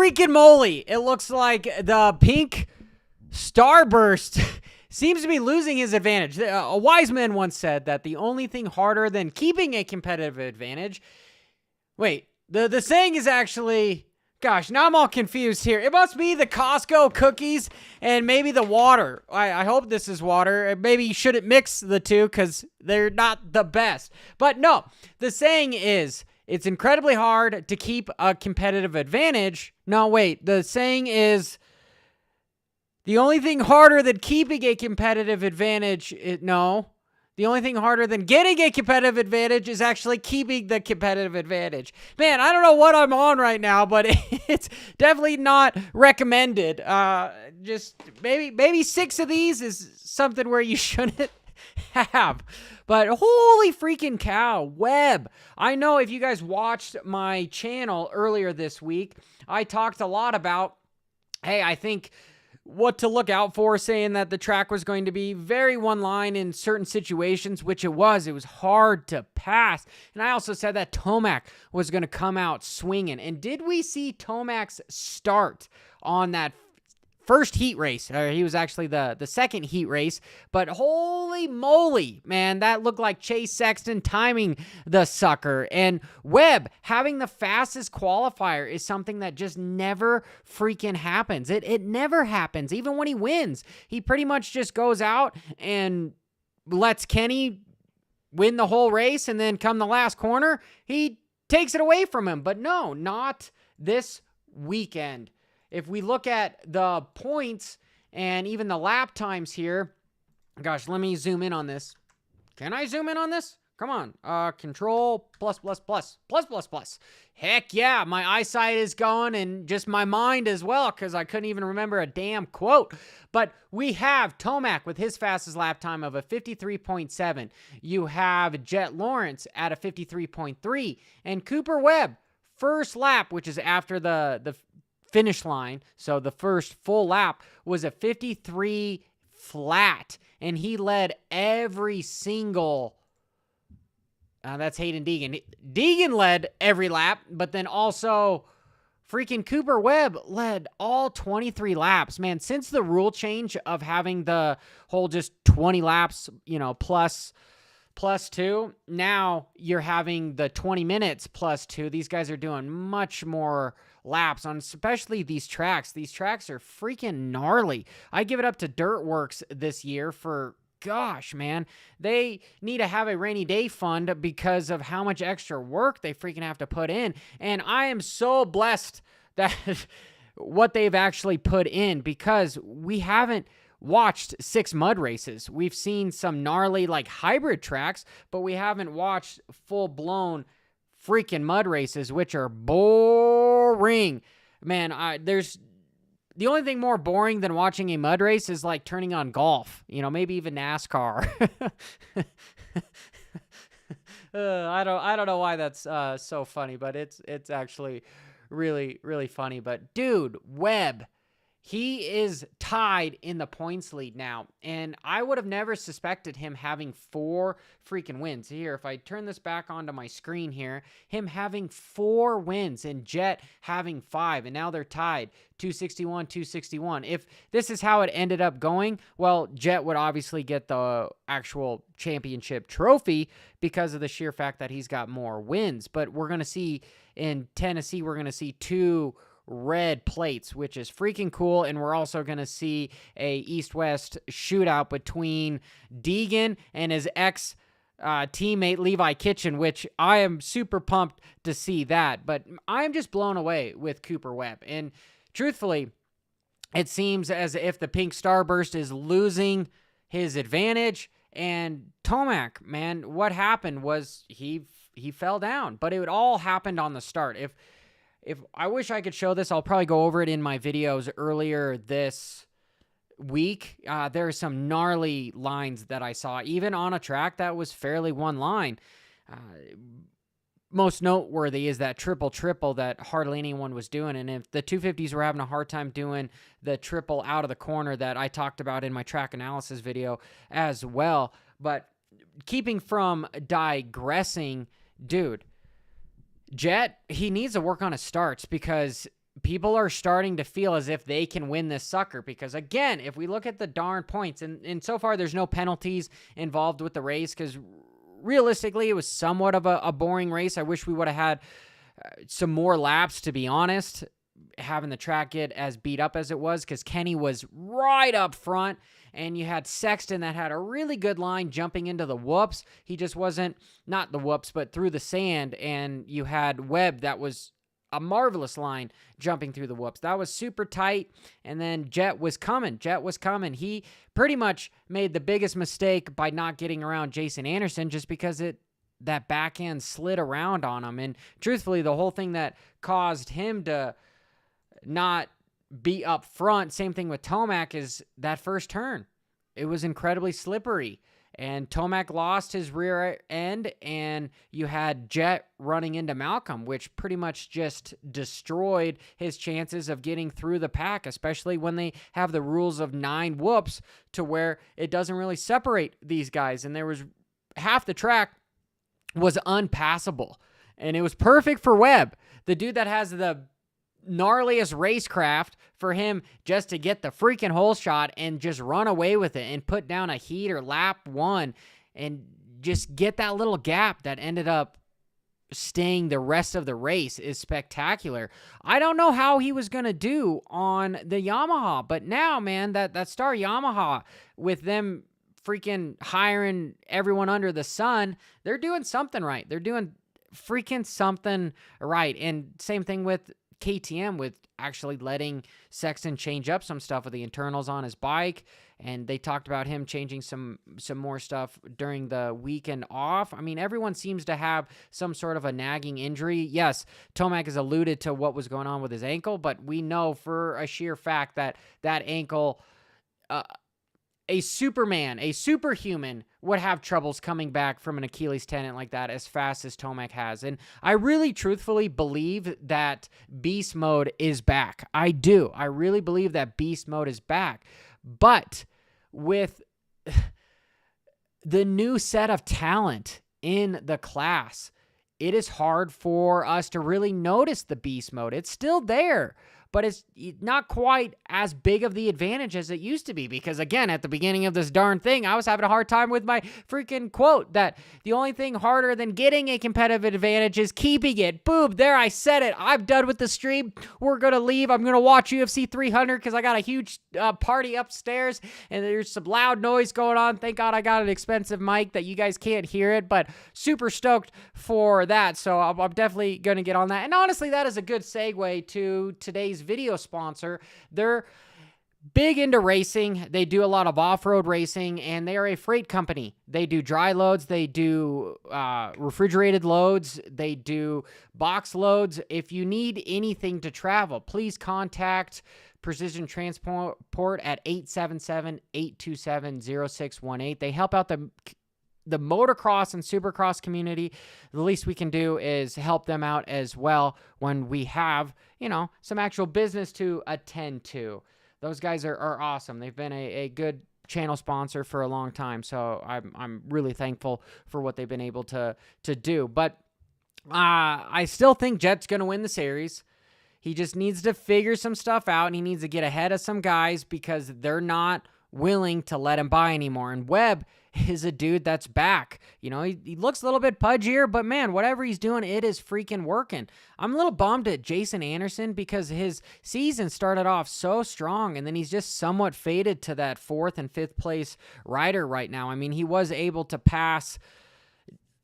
freaking moly. It looks like the pink starburst seems to be losing his advantage. A wise man once said that the only thing harder than keeping a competitive advantage... Wait, the saying is actually... Gosh, now I'm all confused here. It must be the Costco cookies and maybe the water. I hope this is water. Maybe you shouldn't mix the two because they're not the best. But no, the saying is, it's incredibly hard to keep a competitive advantage. No, wait, the saying is, the only thing harder than keeping a competitive advantage, the only thing harder than getting a competitive advantage is actually keeping the competitive advantage. Man, I don't know what I'm on right now, but it's definitely not recommended. Just maybe 6 of these is something where you shouldn't have. But holy freaking cow, Webb. I know if you guys watched my channel earlier this week, I talked a lot about, hey, I think what to look out for, saying that the track was going to be very one line in certain situations, which it was. It was hard to pass. And I also said that Tomac was going to come out swinging. And did we see Tomac's start on that first heat race? He was actually the second heat race, but holy moly, man, that looked like Chase Sexton timing the sucker. And Webb having the fastest qualifier is something that just never freaking happens. It never happens. Even when he wins, he pretty much just goes out and lets Kenny win the whole race, and then come the last corner, he takes it away from him. But no, not this weekend. If we look at the points and even the lap times here, gosh, let me zoom in on this. Can I zoom in on this? Come on. Control, plus. Heck yeah, my eyesight is going and just my mind as well, because I couldn't even remember a damn quote. But we have Tomac with his fastest lap time of a 53.7. You have Jett Lawrence at a 53.3. And Cooper Webb, first lap, which is after the finish line, so the first full lap, was a 53 flat, and he led every single that's Hayden Deegan. Deegan led every lap, but then also freaking Cooper Webb led all 23 laps. Man, since the rule change of having the whole just 20 laps, plus 2, now you're having the 20 minutes plus 2. These guys are doing much more laps on especially these tracks. These tracks are freaking gnarly. I give it up to Dirtworks this year for, gosh, man, they need to have a rainy day fund because of how much extra work they freaking have to put in. And I am so blessed that what they've actually put in, because we haven't watched 6 mud races. We've seen some gnarly hybrid tracks, but we haven't watched full-blown freaking mud races, which are boring. Man, there's the only thing more boring than watching a mud race is turning on golf, maybe even NASCAR. I don't know why that's so funny, but it's actually really, really funny. But dude, Webb, he is tied in the points lead now, and I would have never suspected him having 4 freaking wins. Here, if I turn this back onto my screen here, him having 4 wins and Jett having 5, and now they're tied, 261, 261. If this is how it ended up going, well, Jett would obviously get the actual championship trophy because of the sheer fact that he's got more wins. But we're going to see in Tennessee, we're going to see 2 red plates, which is freaking cool. And we're also going to see a East-West shootout between Deegan and his ex teammate Levi Kitchen, which I am super pumped to see that. But I'm just blown away with Cooper Webb. And truthfully, it seems as if the pink starburst is losing his advantage. And Tomac, man, what happened was he fell down, but it all happened on the start. If I wish I could show this, I'll probably go over it in my videos earlier this week. There are some gnarly lines that I saw, even on a track that was fairly one line. Most noteworthy is that triple that hardly anyone was doing. And if the 250s were having a hard time doing the triple out of the corner that I talked about in my track analysis video as well. But keeping from digressing, dude, Jett, he needs to work on his starts, because people are starting to feel as if they can win this sucker because, again, if we look at the darn points, and so far there's no penalties involved with the race because realistically it was somewhat of a boring race. I wish we would have had some more laps, to be honest, having the track get as beat up as it was because Kenny was right up front, and you had Sexton that had a really good line jumping into the whoops. He just wasn't, not the whoops, but through the sand, and you had Webb that was a marvelous line jumping through the whoops. That was super tight, and then Jett was coming. He pretty much made the biggest mistake by not getting around Jason Anderson just because that backhand slid around on him, and truthfully, the whole thing that caused him to not be up front, same thing with Tomac, is that first turn. It was incredibly slippery, and Tomac lost his rear end, and you had Jett running into Malcolm, which pretty much just destroyed his chances of getting through the pack, especially when they have the rules of 9 whoops to where it doesn't really separate these guys, and there was half the track was unpassable, and it was perfect for Webb, the dude that has the gnarliest racecraft, for him just to get the freaking hole shot and just run away with it and put down a heat or lap 1 and just get that little gap that ended up staying the rest of the race is spectacular. I don't know how he was going to do on the Yamaha, but now, man, that Star Yamaha, with them freaking hiring everyone under the sun, they're doing something right. They're doing freaking something right. And same thing with KTM, with actually letting Sexton change up some stuff with the internals on his bike, and they talked about him changing some more stuff during the weekend off. I mean, everyone seems to have some sort of a nagging injury. Yes, Tomac has alluded to what was going on with his ankle, but we know for a sheer fact that ankle, a superhuman would have troubles coming back from an Achilles tendon like that as fast as Tomac has. And I really truthfully believe that beast mode is back. I do. I really believe that beast mode is back. But with the new set of talent in the class, it is hard for us to really notice the beast mode. It's still there, but it's not quite as big of the advantage as it used to be because, again, at the beginning of this darn thing, I was having a hard time with my freaking quote that the only thing harder than getting a competitive advantage is keeping it. Boom, there, I said it. I'm done with the stream. We're going to leave. I'm going to watch UFC 300 because I got a huge party upstairs, and there's some loud noise going on. Thank God I got an expensive mic that you guys can't hear it, but super stoked for that, so I'm definitely going to get on that. And honestly, that is a good segue to today's video sponsor. They're big into racing. They do a lot of off-road racing, and they are a freight company. They do dry loads. They do refrigerated loads. They do box loads. If you need anything to travel, please contact Precision Transport at 877-827-0618. They help out the motocross and supercross community. The least we can do is help them out as well when we have, some actual business to attend to. Those guys are awesome. They've been a good channel sponsor for a long time, so I'm really thankful for what they've been able to do. But I still think Jett's going to win the series. He just needs to figure some stuff out, and he needs to get ahead of some guys because they're not willing to let him by anymore. And Webb is a dude that's back. He looks a little bit pudgier, but man, whatever he's doing, it is freaking working. I'm a little bummed at Jason Anderson because his season started off so strong, and then he's just somewhat faded to that 4th and 5th place rider right now. I mean, he was able to pass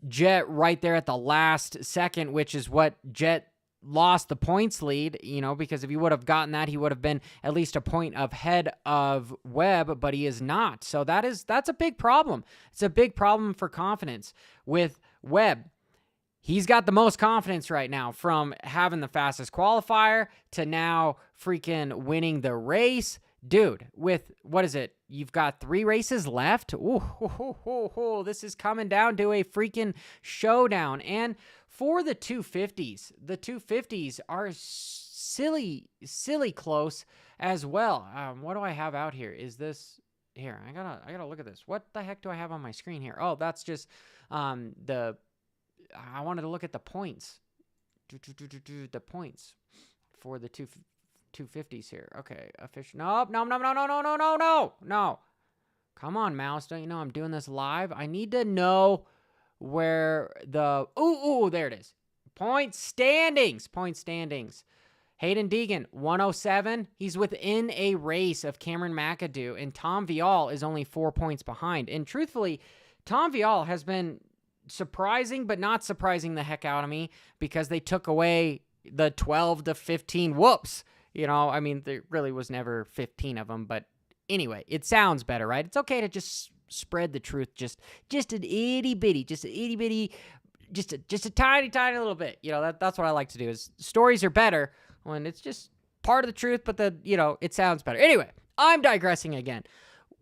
Jett right there at the last second, which is what Jett lost the points lead, because if he would have gotten that, he would have been at least a point ahead of Webb, but he is not. So that's a big problem. It's a big problem for confidence with Webb. He's got the most confidence right now from having the fastest qualifier to now freaking winning the race. Dude, with, what is it? You've got 3 races left. Ooh, this is coming down to a freaking showdown. And for the 250s are silly close as well. What do I have out here? Is this here? I gotta look at this. What the heck do I have on my screen here? Oh, that's just I wanted to look at the points. The points for the 250s here. Okay, official. Nope, no. Come on, mouse. Don't you know I'm doing this live? I need to know where the... Ooh, there it is. Point standings. Hayden Deegan, 107. He's within a race of Cameron McAdoo, and Tom Viall is only 4 points behind. And truthfully, Tom Viall has been surprising, but not surprising the heck out of me because they took away the 12 to 15 whoops. You know, I mean, there really was never 15 of them, but anyway, it sounds better, right? It's okay to just spread the truth, just an itty bitty, just a tiny little bit. You know, that's what I like to do. Is stories are better when it's just part of the truth, but it sounds better. Anyway, I'm digressing again.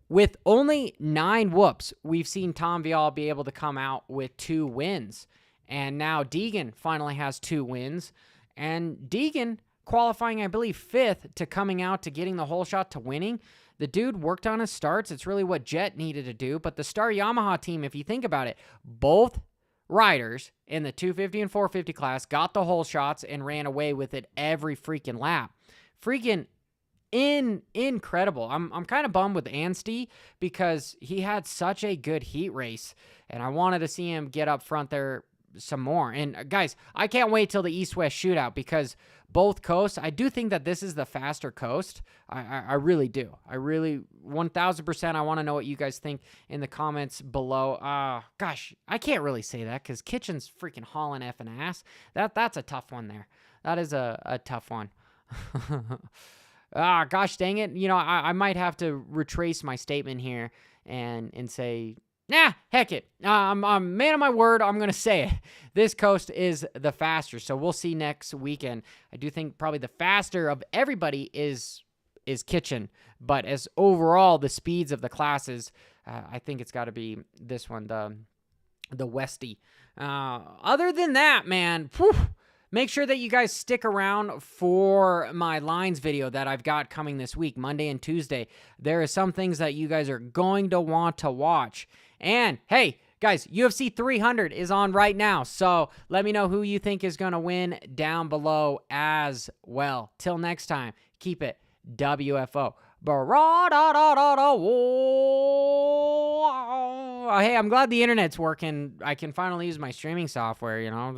With only 9 whoops, we've seen Tom Viall be able to come out with 2 wins, and now Deegan finally has 2 wins, and Deegan qualifying, I believe, 5th to coming out to getting the whole shot to winning. The dude worked on his starts. It's really what Jett needed to do. But the Star Yamaha team, if you think about it, both riders in the 250 and 450 class got the whole shots and ran away with it every freaking lap. Freaking incredible. I'm kind of bummed with Anstie because he had such a good heat race, and I wanted to see him get up front there some more. And guys, I can't wait till the East-West shootout because both coasts, I do think that this is the faster coast. I really do. I really 1,000%. I want to know what you guys think in the comments below. Gosh, I can't really say that because Kitchen's freaking hauling effing ass. That's a tough one there. That is a tough one. Gosh dang it. You know, I might have to retrace my statement here and say, nah, heck it. I'm a man of my word. I'm going to say it. This coast is the faster, so we'll see next weekend. I do think probably the faster of everybody is Kitchen, but as overall the speeds of the classes, I think it's got to be this one, the Westie. Other than that, man, make sure that you guys stick around for my lines video that I've got coming this week, Monday and Tuesday. There are some things that you guys are going to want to watch. And hey, guys, UFC 300 is on right now. So let me know who you think is going to win down below as well. Till next time, keep it WFO. Hey, I'm glad the internet's working. I can finally use my streaming software, you know.